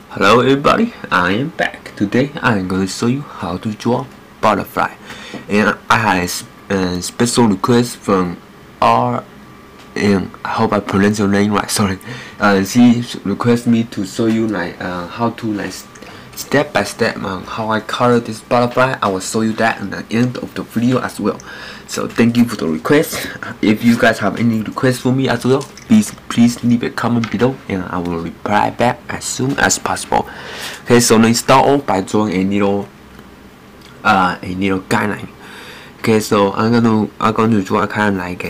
Hello everybody, I am back. Today I am going to show you how to draw butterfly, and I had a special request from R, and I hope I pronounce your name right. Sorry. She requested me to show you how to step by step how I color this butterfly. I will show you that at the end of the video as well. So thank you for the request. If you guys have any requests for me as well, please leave a comment below and I will reply back as soon as possible. Okay, so let's start off by drawing a little guideline. Okay, so I'm going to draw kind of like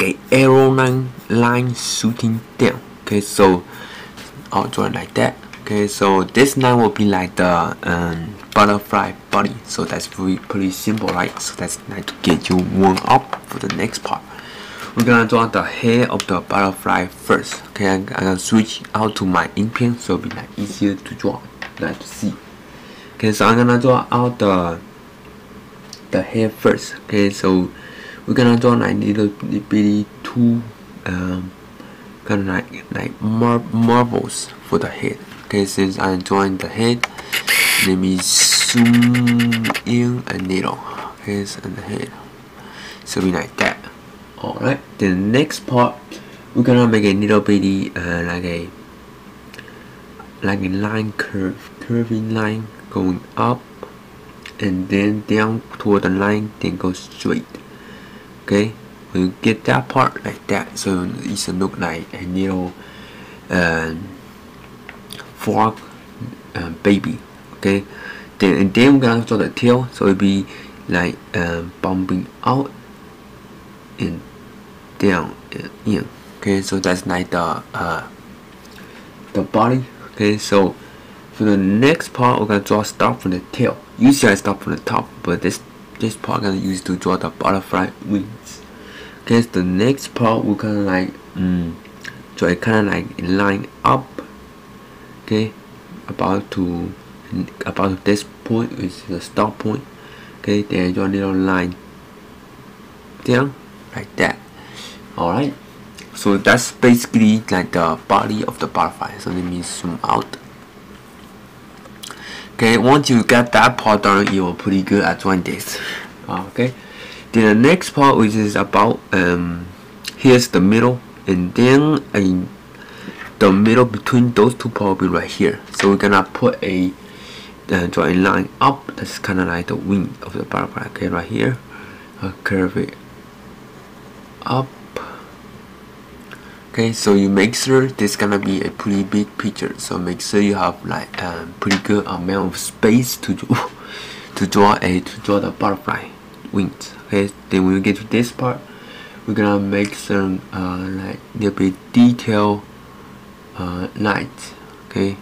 a arrow line shooting down. Okay, so I'll draw it like that. Okay, so this line will be like the butterfly body. So that's pretty simple, right? So that's like to get you warm up for the next part. We're gonna draw the head of the butterfly first. Okay, I'm gonna switch out to my ink pen so it'll be like easier to draw, like to see. Okay, so I'm gonna draw out the head first. Okay, so we're gonna draw like little bitty two kind of like marbles for the head. Okay, since I'm drawing the head, let me zoom in a little. Okay, so the head, so be like that. Alright, the next part we're gonna make a little bitty like a line curving line going up and then down toward the line, then go straight. Okay, we'll get that part like that, so it should look like a little frog baby. Okay, then we're gonna draw the tail, so it'll be like bumping out and down and in. Okay, so that's like the body. Okay, so for the next part we're gonna start from the tail. Usually I start from the top, but this part I'm gonna use to draw the butterfly wings. Okay, so the next part we're gonna like draw it kind of like a line up. Okay, about this point is the start point. Okay, then draw a little line down like that. Alright, so that's basically like the body of the butterfly. So let me zoom out. Okay, once you get that part done, you're pretty good at drawing this. Okay, then the next part, which is about here's the middle, and then the middle between those two parts will be right here. So we're gonna put a draw a line up. That's kind of like the wing of the butterfly. Okay, right here, I'll curve it up. Okay, so you make sure this gonna be a pretty big picture. So make sure you have like pretty good amount of space to draw the butterfly wings. Okay, then when we get to this part, we're gonna make some like little bit detail lines. Okay,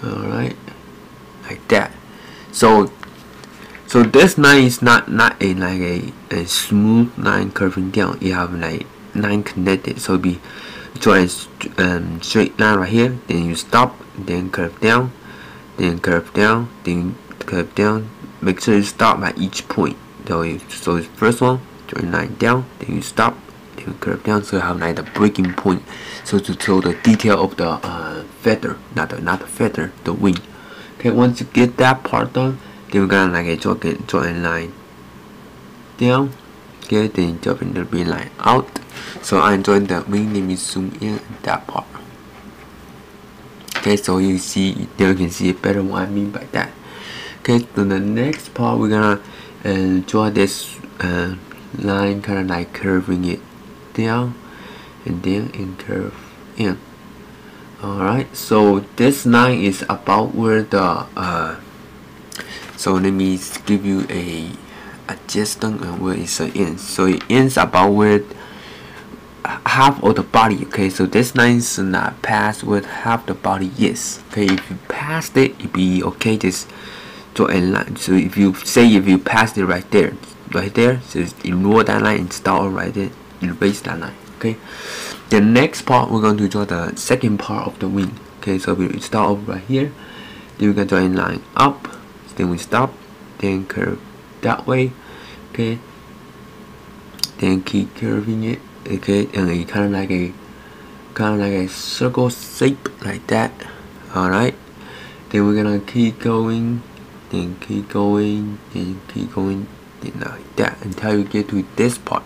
alright, like that. So this line is not a smooth line curving down. You have like line connected, so be draw a straight line right here, then you stop, then curve down, then curve down, then curve down. Make sure you stop at each point. So the first one, draw a line down, then you stop, then you curve down, so you have like the breaking point, so to show the detail of the feather, not the feather, the wing. Okay, once you get that part done, then we're gonna like draw a line down. Okay, then draw a little bit line out. So I'm drawing the wing. Let me zoom in that part. Okay, so you can see better what I mean by that. Okay, so the next part we're gonna draw this line kind of like curving it down and then curve in. Alright, so this line is about where the so let me give you a adjustment on where it ends. So it ends about where half of the body. Okay, so this line should not pass with half the body. Yes. Okay, if you passed it, it'd be okay. Just draw a line. So if you passed it right there, so ignore that line and start right there, erase that line. Okay, the next part we're going to draw the second part of the wing. Okay, so we start off right here, then we're going to draw a line up, then we stop, then curve that way. Okay, then keep curving it. Okay, and it kind kind of like a circle shape like that. Alright, then we're gonna keep going, then keep going, then keep going, then like that until you get to this part.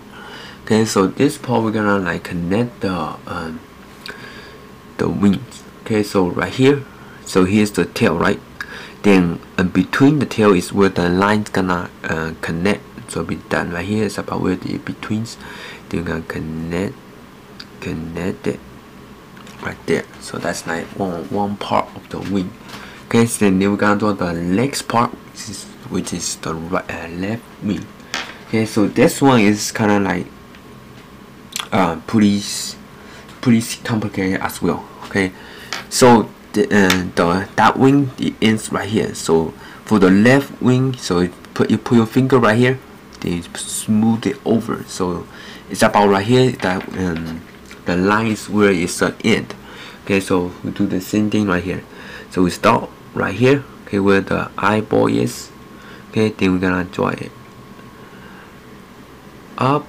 Okay, so this part we're gonna like connect the wings. Okay, so right here, so here's the tail, right? Then between the tail is where the line's gonna connect. So be done right here is about where the betweens. Then we're gonna connect it right there. So that's like one part of the wing. Okay, so then we're gonna do the next part, which is the left wing. Okay, so this one is kind of like pretty complicated as well. Okay, so that wing, it ends right here. So for the left wing, so you put your finger right here, then you smooth it over. So it's about right here that the line is where it's the end. Okay, so we do the same thing right here. So we start right here, okay, where the eyeball is. Okay, then we're gonna draw it up,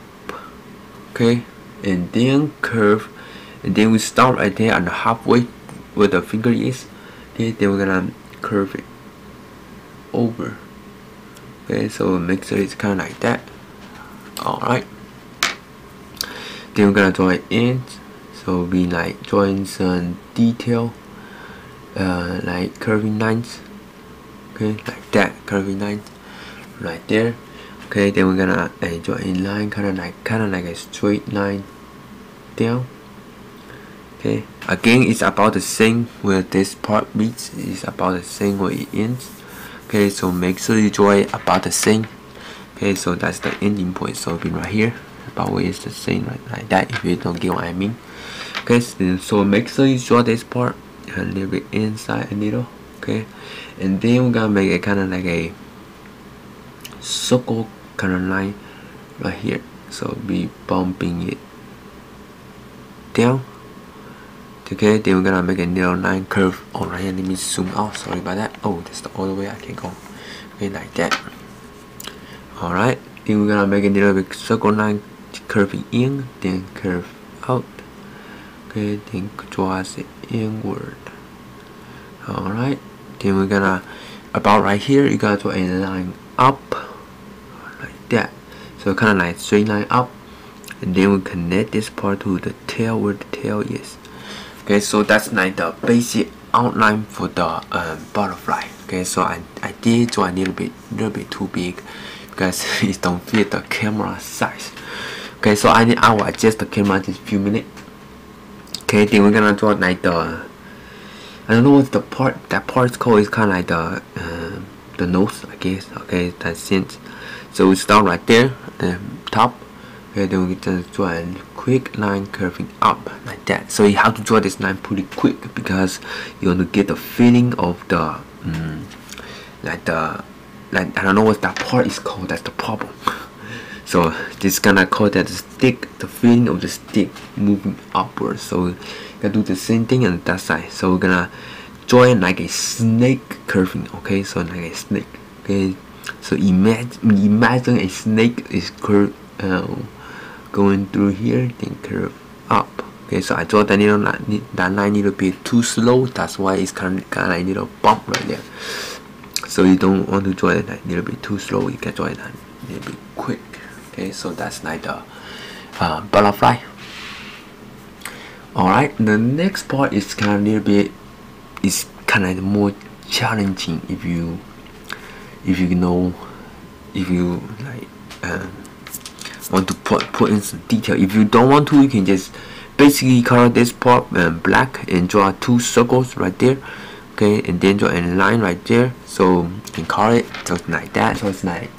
okay, and then curve, and then we start right there on the halfway where the finger is. Okay, then we're gonna curve it over. Okay, so make sure it's kind of like that. Alright, then we're gonna draw it in. So we like drawing some detail, like curving lines. Okay, like that, curving lines right there. Okay, then we're gonna draw a line kind of like a straight line down. Okay, again it's about the same where this part meets, is about the same where it ends. Okay, so make sure you draw it about the same. Okay, so that's the ending point. So be right here, about where it's the same, right, like that, if you don't get what I mean. Okay, so make sure you draw this part a little bit inside a little. Okay, and then we're gonna make it kind of like a circle kind of line right here. So be bumping it down. Okay, then we're gonna make a little line curve. Oh, right here, let me zoom out. Sorry about that. Oh, that's the other way I can go. Okay, like that. Alright, then we're gonna make a little bit circle line curving in, then curve out. Okay, then draw it inward. Alright, then we're gonna, about right here, you gotta draw a line up like that. So kind of like straight line up, and then we connect this part to the tail where the tail is. Okay, so that's like the basic outline for the butterfly. Okay, so I did draw a little bit too big because it don't fit the camera size. Okay, so I will adjust the camera just a few minutes. Okay, then we're gonna draw like the, I don't know what that part's called. It's kind of like the nose, I guess. Okay, that's it. So we start right there, top. Okay, then we just draw a quick line curving up like that. So you have to draw this line pretty quick because you want to get the feeling of the like I don't know what that part is called. That's the problem. So this gonna call that the stick, the feeling of the stick moving upwards. So we gotta do the same thing on that side. So we're gonna draw it like a snake curving. Okay, so like a snake. Okay, so imagine a snake is going through here, then curve up. Okay, so I draw that line a little bit too slow. That's why it's kind of like a little bump right there. So you don't want to draw it a little bit too slow. You can draw it a little bit quick. Okay, so that's like the butterfly. Alright, the next part is kind of a little bit, is kind of more challenging if you like want to put in some detail. If you don't want to, you can just basically color this part black and draw two circles right there. Okay, and then draw a line right there. So you can color it just like that. So it's like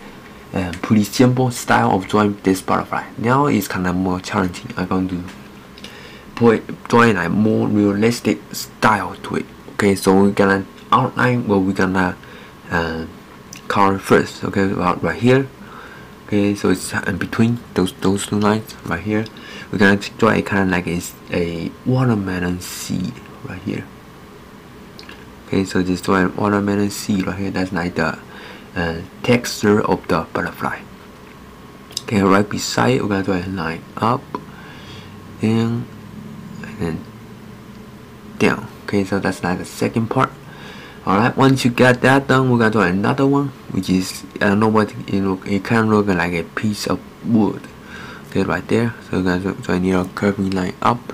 pretty simple style of drawing this butterfly. Now it's kind of more challenging. I'm going to drawing a more realistic style to it. Okay, so we're gonna outline what we're gonna color first. Okay, about right here. Okay, so it's in between those two lines right here. We're gonna draw a kind of like a watermelon seed right here. Okay, so just draw a watermelon seed right here. That's like the texture of the butterfly. Okay, right beside it, we're gonna draw a line up and then down. Okay, so that's like the second part. Alright, once you get that done, we're gonna do another one, which is, I don't know what it kind of look like a piece of wood. Okay, right there. So we're gonna draw a curving line up.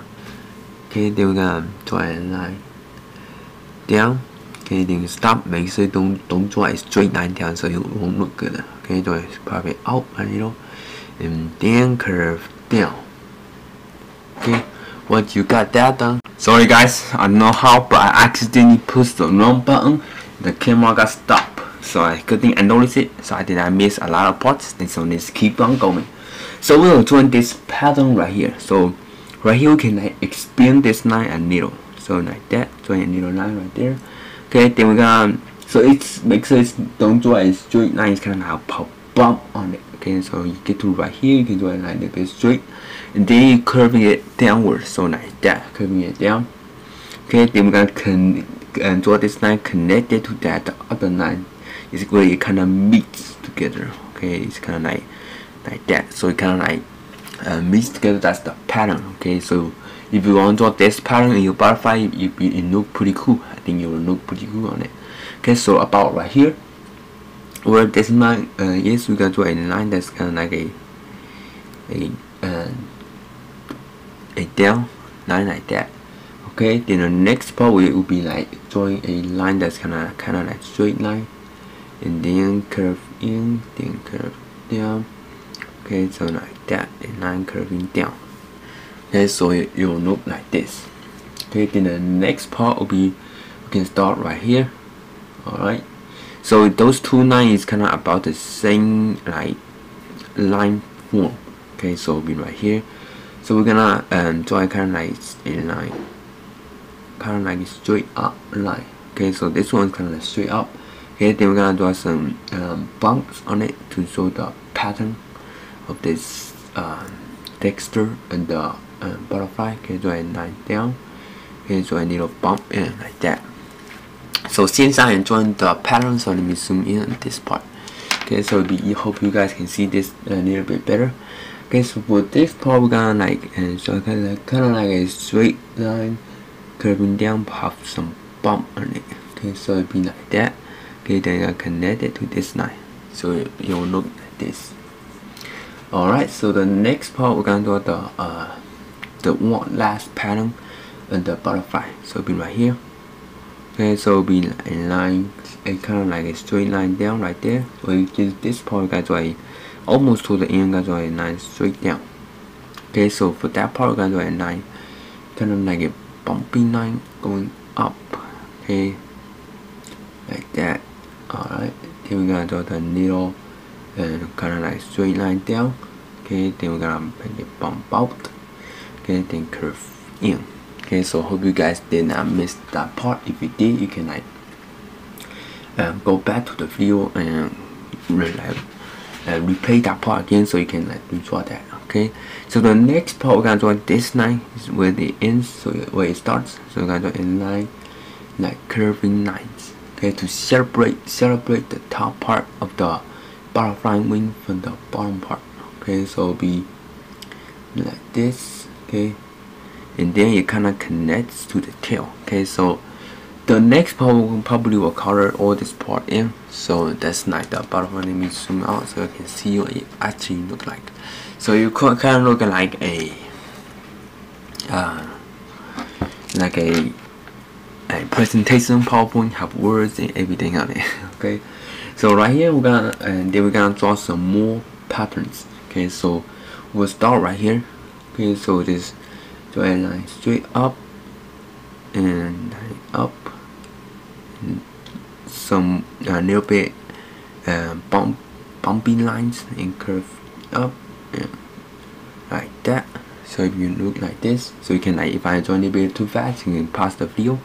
Okay, then we're gonna draw a line down. Okay, then stop. Make sure don't draw a straight line down, so it won't look good. Okay, draw it probably out a little, and then curve down. Okay, once you got that done. Sorry guys, I don't know how, but I accidentally pushed the wrong button. The camera got stopped. So good thing I noticed it. So I did not miss a lot of parts. Then so let's keep on going. So we'll join this pattern right here. So right here we can like expand this line a little. So like that, join a little line right there. Okay, then we're gonna, so it's make sure it's don't draw a straight line. It's kind of like a bump on it. Okay, so you get to right here, you can draw a line like this straight, and then you curving it downward. So like that, curving it down. Okay, then we're gonna draw this line connected to that other line. Is where it kind of meets together. Okay, it's kind of like that. So it kind of like meets together. That's the pattern. Okay, so if you want to draw this pattern in your butterfly, it look pretty cool. I think it will look pretty cool on it. Okay, so about right here, where this line is, we're gonna draw a line that's kind of like a down line like that. Okay, then the next part will be like drawing a line that's kind of like straight line, and then curve in, then curve down. Okay, so like that, a line curving down. Okay, so it will look like this. Okay, then the next part will be, we can start right here. Alright, so those two lines is kind of about the same like line form. Okay, so it'll be right here. So we're gonna draw kind of like a line, kind of like a straight up line. Okay, so this one's kind of like straight up. Okay, then we're gonna draw some bumps on it to show the pattern of this texture and the butterfly. Okay, draw a line down. Okay, draw a little bump in like that. So since I enjoyed the pattern, so let me zoom in on this part. Okay, so I hope you guys can see this a little bit better. Okay, so for this part we're gonna like so kind of like a straight line curving down, have some bump on it. Okay, so it'll be like that. Okay, then I connect it to this line, so it will look like this. Alright, so the next part we're gonna do the one last pattern and the butterfly. So it'll be right here. Okay, so it'll be a line, a kind of like a straight line down right there. So you use this part, guys, draw almost to the end, guys, draw a line straight down. Okay, so for that part, we're gonna draw a line, kind of like a bumping line going up. Okay, like that. Alright, then we're gonna draw the little kind of like straight line down. Okay, then we're gonna make it bump out. Okay, then curve in. Okay, so hope you guys did not miss that part. If you did, you can like go back to the video and replay that part again, so you can like redraw that. Okay, so the next part we're gonna draw this line is where it ends, so where it starts. So we're gonna draw a line like curving lines. Okay, to separate the top part of the butterfly wing from the bottom part. Okay, so it'll be like this. Okay, and then it kind of connects to the tail. Okay, so the next part will probably will color all this part in. So that's like the butterfly. Let me zoom out so I can see what it actually look like. So you could kind of look like a presentation PowerPoint, have words and everything on it. Okay, so right here we're gonna draw some more patterns. Okay, so we'll start right here. Okay, so just draw a line straight up and up, and some a little bit bumping lines and curve up and like that. So if you look like this, so you can like, if I draw a little bit too fast, you can pause the video.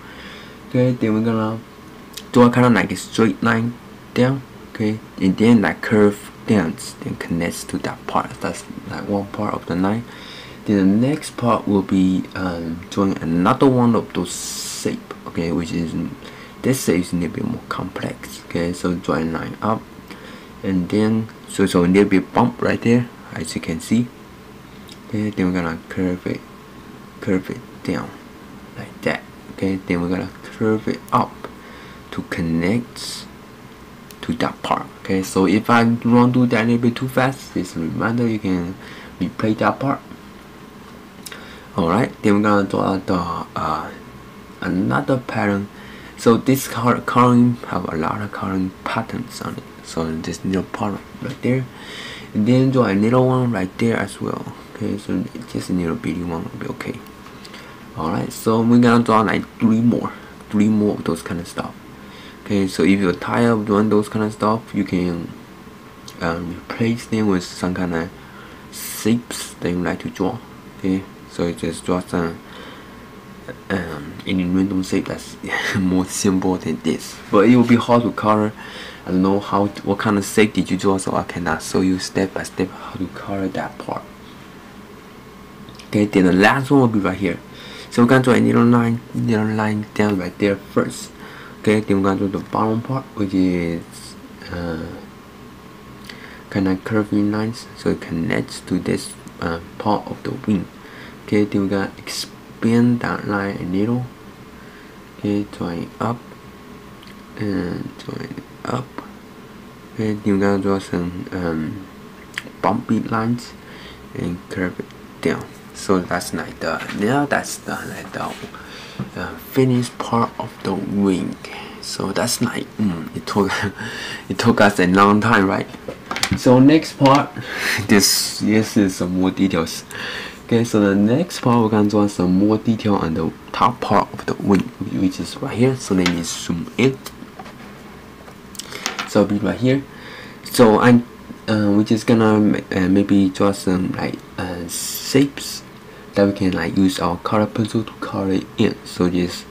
Okay, then we're gonna draw kind of like a straight line down. Okay, and then like curve down, then connects to that part. That's like one part of the line. Then the next part will be drawing another one of those shape. Okay, which is this shape is a little bit more complex. Okay, so draw a line up, and then so a little bit bump right there, as you can see. Okay, then we're gonna curve it down like that. Okay, then we're gonna curve it up to connect to that part. Okay, so if I want to do that a little bit too fast, just a reminder, you can replay that part. Alright, then we're gonna draw the another pattern. So this coloring have a lot of coloring patterns on it. So this little part right there, and then draw a little one right there as well. Okay, so just a little bitty one will be okay. Alright, so we're gonna draw like three more of those kind of stuff. Okay, so if you're tired of doing those kind of stuff, you can replace them with some kind of shapes that you like to draw. Okay, so you just draw some any random shape that's more simple than this, but it will be hard to color. I don't know what kind of shape did you draw, so I cannot show you step by step how to color that part. Okay, then the last one will be right here. So we're gonna draw a little line down right there first. Okay, then we're gonna do the bottom part, which is kind of curving lines, so it connects to this part of the wing. Okay, then we're gonna expand that line a little. Okay, drawing up and drawing up. Okay, then we're gonna draw some bumpy lines and curve it down. So that's like the finished part of the wing. So that's like it took us a long time, right? So next part, this is some more details. Okay, so the next part we're gonna draw some more detail on the top part of the wing, which is right here. So let me zoom in. So it'll be right here. So we're just gonna maybe draw some like shapes that we can like use our color pencil to color it in. So just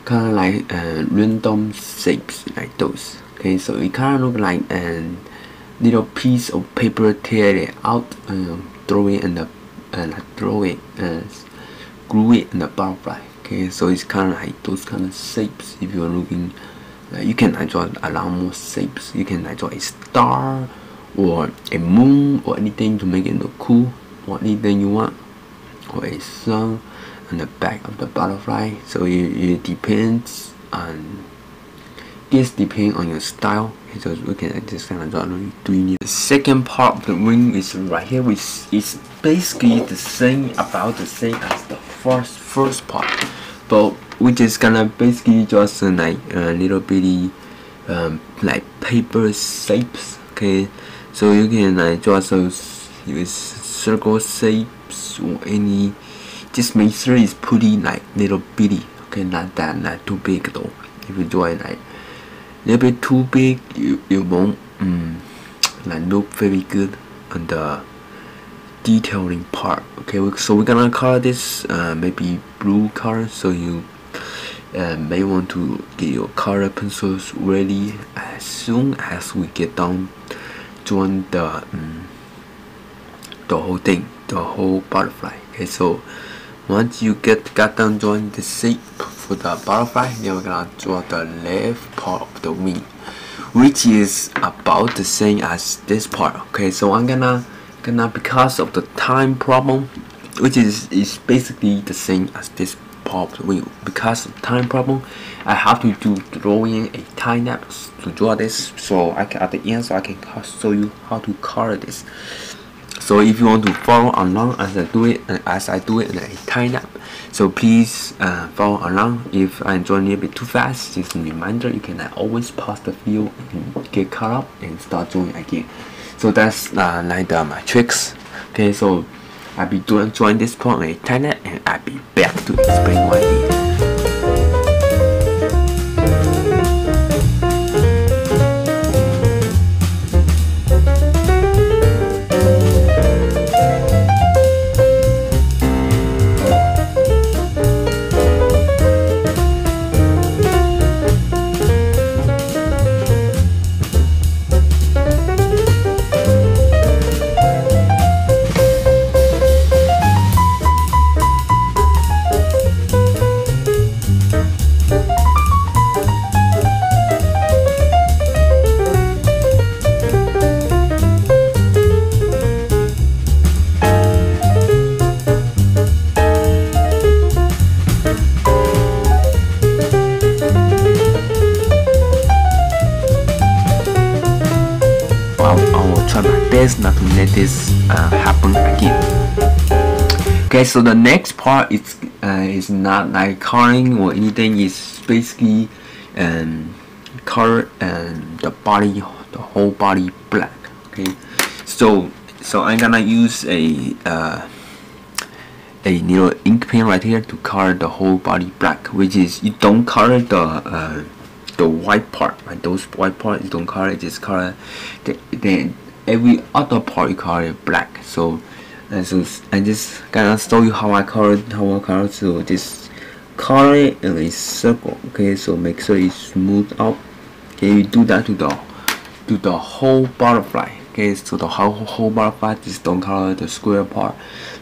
kind of like random shapes like those. Okay, so it kind of look like a little piece of paper, tear it out, throw it in the glue it in the butterfly. Okay, so it's kind of like those kind of shapes. If you're looking, you can draw a lot more shapes. You can draw a star or a moon or anything to make it look cool, or anything you want, or a sun on the back of the butterfly. So it depends on your style. Okay, so we can just kind of draw three. The second part of the wing is right here, which is basically about the same as the first part, but we're just gonna basically draw some like little bitty like paper shapes. Okay, so you can draw those with circle shapes or any. Just make sure it's pretty like little bitty. Okay, not too big though. If you draw it like a little bit too big, you won't like look very good on the detailing part. Okay, so we're gonna color this maybe blue color. So you may want to get your color pencils ready as soon as we get done drawing the whole thing, the whole butterfly. Okay, so once you got done drawing the shape for the butterfly, then we're gonna draw the left part of the wing, which is about the same as this part. Okay, so I'm gonna because of the time problem, which is basically the same as this part of the wing. Because of time problem, I have to drawing a time lapse to draw this. So at the end, so I can show you how to color this. So if you want to follow along as I do it in a time lapse, so please follow along. If I draw a little bit too fast, just a reminder, you can always pause the video and get caught up and start drawing again. So that's like my tricks. Okay, so I'll be drawing this part in a time lapse, and I'll be back to explain what it is. best not to let this happen again. Okay, so the next part is not like coloring or anything. It's basically color the body, the whole body black. Okay, so I'm gonna use a little ink pen right here to color the whole body black, which is you don't color the white part, right? Those white parts you don't color, just color the every other part you color it black. So I just gonna show you how I color. So just color it in a circle. Okay, so make sure it's smooth out. Okay, you do that to the whole butterfly. Okay, so the whole butterfly, just don't color the square part,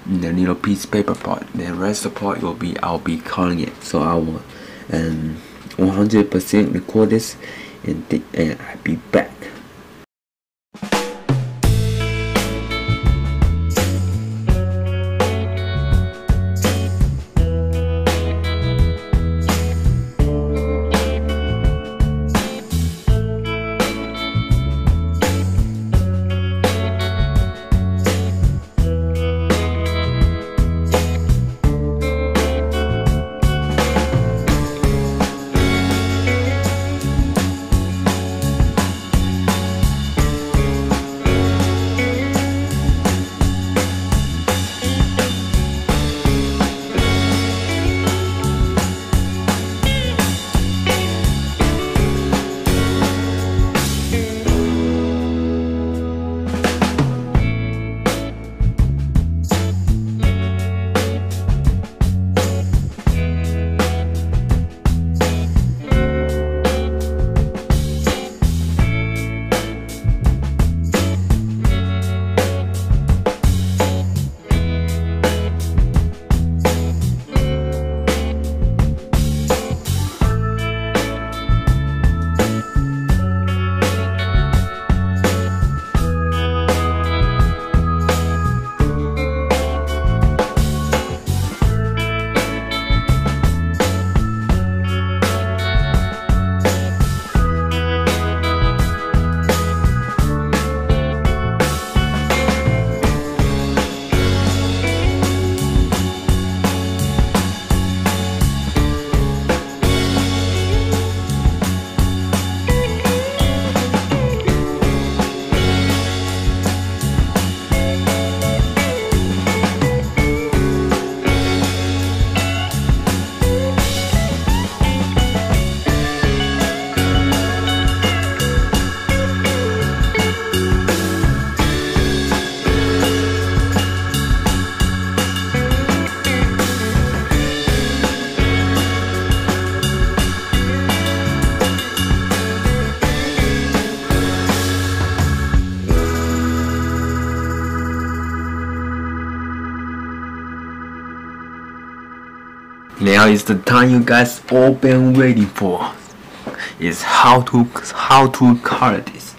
and the little piece paper part. The rest of the part I'll be coloring it. So I will 100% record this, and I'll be back. Now is the time you guys all been waiting for. Is how to color this.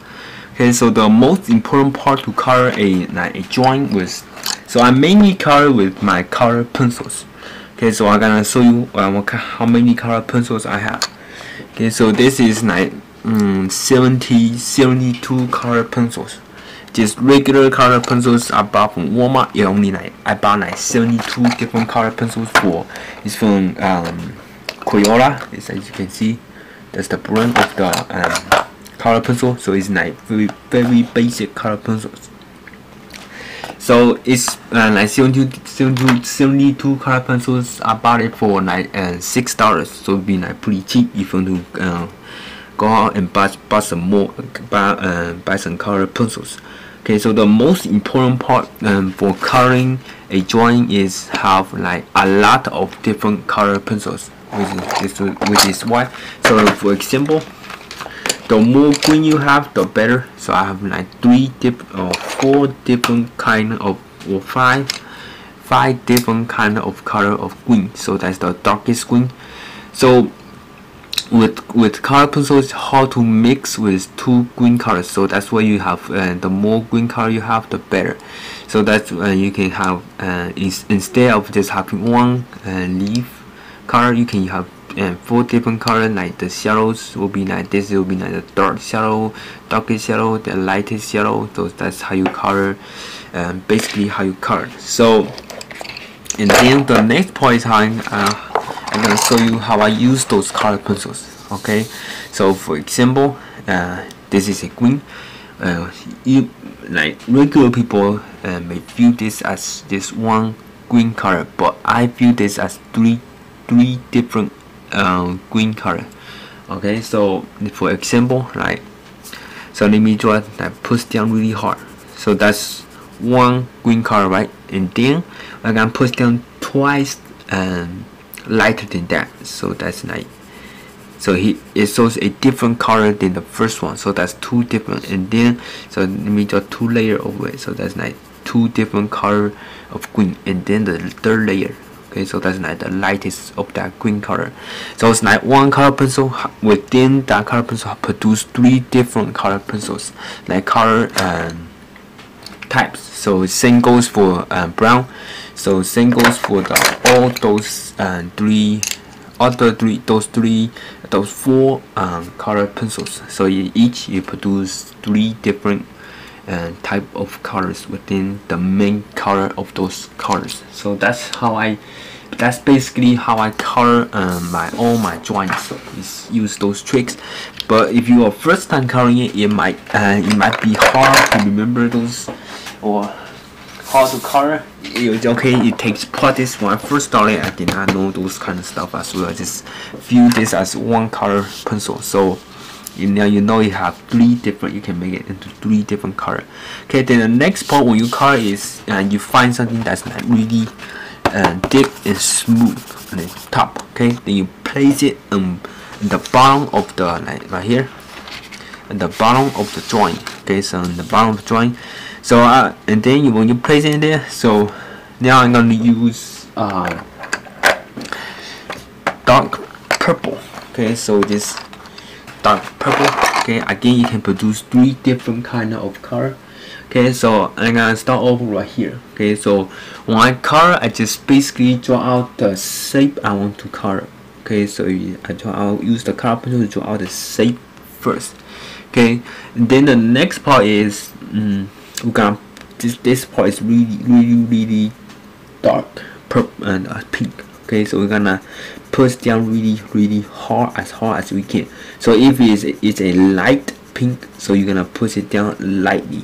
Okay, so the most important part to color a drawing with. So I mainly color with my color pencils. Okay, so I'm gonna show you how many color pencils I have. Okay, so this is 72 color pencils. Just regular color pencils I bought from Walmart. I bought 72 different color pencils it's from Crayola. As you can see, that's the brand of the color pencil. So it's very basic color pencils. So it's 72 color pencils. I bought it for $6. So it'd be pretty cheap if you want to go out and buy some color pencils. Okay, so the most important part for coloring a drawing is have a lot of different color pencils, which is why. So for example, the more green you have, the better. So I have 4 different kind of, or 5 different kind of color of green. So that's the darkest green. So with color pencils, how to mix with 2 green colors. So that's why you have the more green color you have, the better. So that's you can have instead of just having one leaf color, you can have 4 different colors. Like the shadows will be like this. It will be like the dark shadow, darkest shadow, the lightest shadow. So that's how you color. Basically how you color. So, and then the next point is how I'm gonna show you how I use those color pencils. Okay, so for example, this is a green. You like regular people may view this as just one green color, but I view this as three different green color. Okay, so for example, like, so let me draw that push down really hard. So that's one green color, right? And then I can push down twice lighter than that. So that's like, so it shows a different color than the first one. So that's 2 different. And then so let me draw 2 layers over it. So that's like 2 different color of green. And then the 3rd layer. Okay, so that's like the lightest of that green color. So it's like one color pencil within that color pencil produce 3 different color pencils, like color types. So same goes for brown. So same goes for all those those 4 color pencils. So each you produce 3 different type of colors within the main color of those colors. So that's basically how I color all my drawings. Is use those tricks. But if you are first time coloring it, it might be hard to remember those or how to color. It's okay, it takes practice. When I first started, I did not know those kind of stuff as well. I just view this as one color pencil. So now you know you have 3 different, you can make it into 3 different color. Okay, then the next part when you color is you find something that's like really thick and smooth on the top. Okay, then you place it in the bottom of the, like right here, at the bottom of the drawing. Okay, so in the bottom of the drawing. So and then when you place it in there, so now I'm gonna use dark purple. Okay, so this dark purple. Okay, again you can produce 3 different kind of color. Okay, so I'm gonna start over right here. Okay, so when I color, I just basically draw out the shape I want to color. Okay, so I'll use the color pencil to draw out the shape first. Okay, and then the next part is we're gonna this part is really dark purple and pink. Okay, so we're gonna push down really hard as we can. So if it's a light pink, so you're gonna push it down lightly.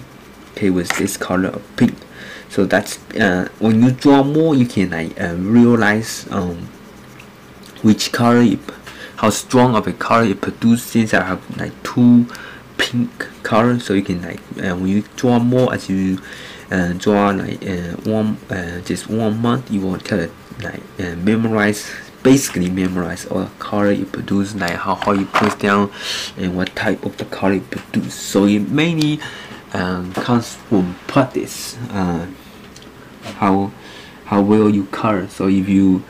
Okay, with this color of pink. So that's when you draw more, you can like realize which color how strong of a color it produces. Since I have like 2 pink colors, so you can like when you draw more, as you draw like just 1 month, you will tell it like basically memorize all the color you produce, like how you push down and what type of the color you produce. So it mainly comes from practice, how well you color. So if you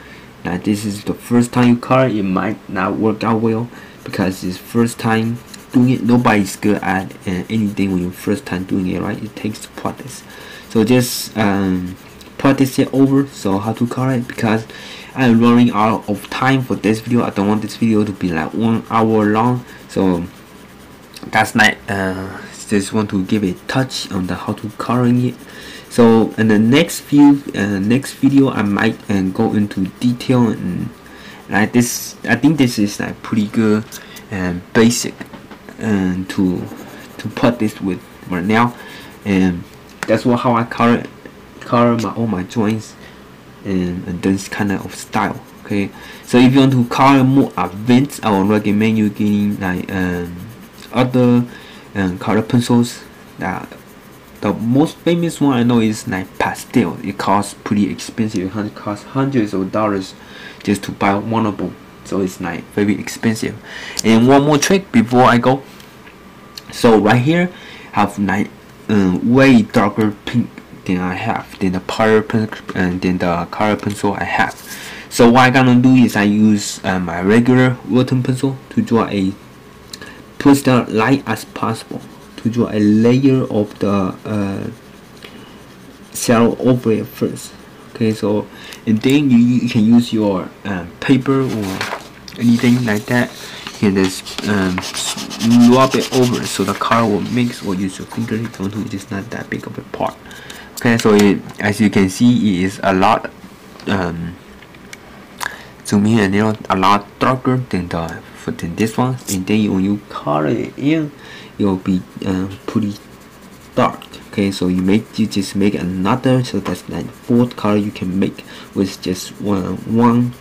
this is the first time you color, it might not work out well because it's first time doing it. Nobody's good at anything when you're first time doing it, right? It takes practice. So just practice it over. So how to color it, because I'm running out of time for this video. I don't want this video to be like 1 hour long. So that's not just want to give a touch on the how to coloring it. So in the next video I might go into detail and like this. I think this is like pretty good and basic and to put this with right now, and that's how I color all my drawings and this kind of style. Okay, so if you want to color more advanced, I would recommend you getting like other color pencils. The most famous one I know is like pastel. It costs pretty expensive. It costs hundreds of dollars just to buy one of them. So it's like very expensive. And one more trick before I go. So right here have like way darker pink than I have than the color pencil I have. So what I'm gonna do is I use my regular Wilton pencil to draw push down light as possible, to draw a layer of the shadow over it first. Okay, so and then you can use your paper or anything like that, you can just rub it over so the color will mix, or use your finger. Don't do it. It's not that big of a part. Okay, so as you can see, it is a lot zoom in a lot darker than this one, and then when you color it in, it will be pretty dark. Okay, so you just make another, so that's like fourth color you can make with just one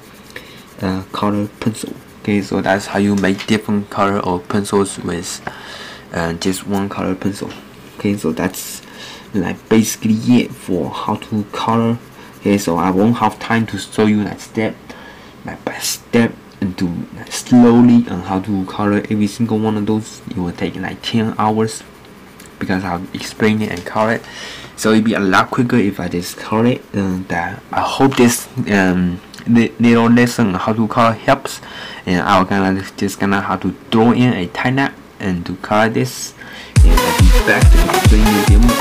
color pencil. Okay, so that's how you make different color of pencils with just one color pencil. Okay, so that's like basically it for how to color. Okay, so I won't have time to show you that step by step and do slowly on how to color every single one of those. It will take like 10 hours because I'll explain it and color it. So it'll be a lot quicker if I just color it. That I hope this little lesson on how to color helps, and I'm just gonna have to throw in a time lapse and to color this, and I'll be back to explain it a bit more.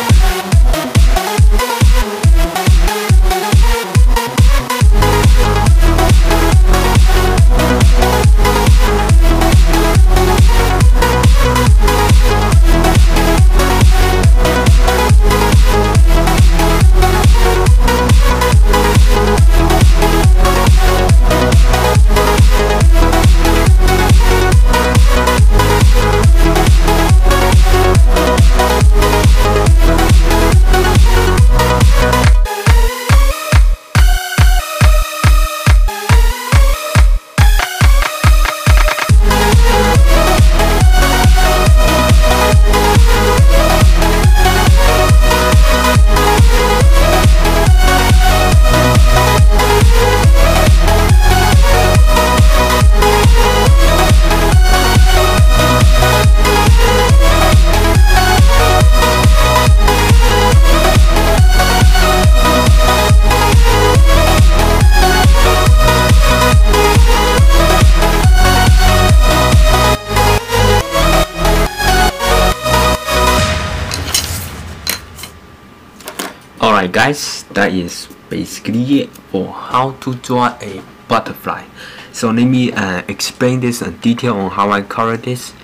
Alright guys, that is basically it for how to draw a butterfly. So let me explain this in detail on how I color this.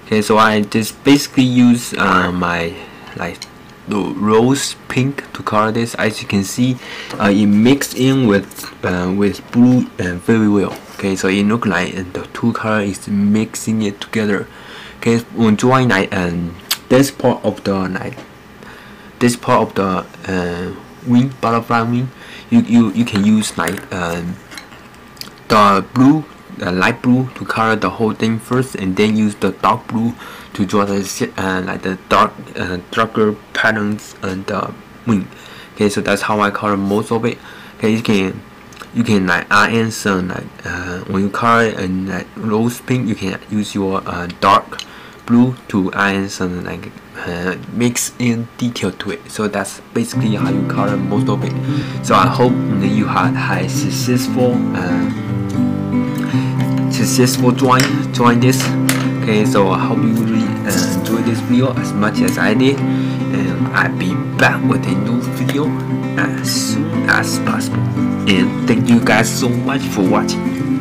Okay, so I just basically use my the rose pink to color this. As you can see, it mixed in with blue very well. Okay, so it look like the two color is mixing it together. Okay, when drawing this part of the wing, butterfly wing, you can use the blue, light blue to color the whole thing first, and then use the dark blue to draw the darker patterns on the wing. Okay, so that's how I color most of it. Okay, you can add in some when you color it in rose pink, you can use your dark blue to add in some mix in detail to it. So that's basically how you color most of it. So I hope that you had successful drawing this. Okay, so I hope you really enjoyed this video as much as I did, and I'll be back with a new video as soon as possible. And thank you guys so much for watching.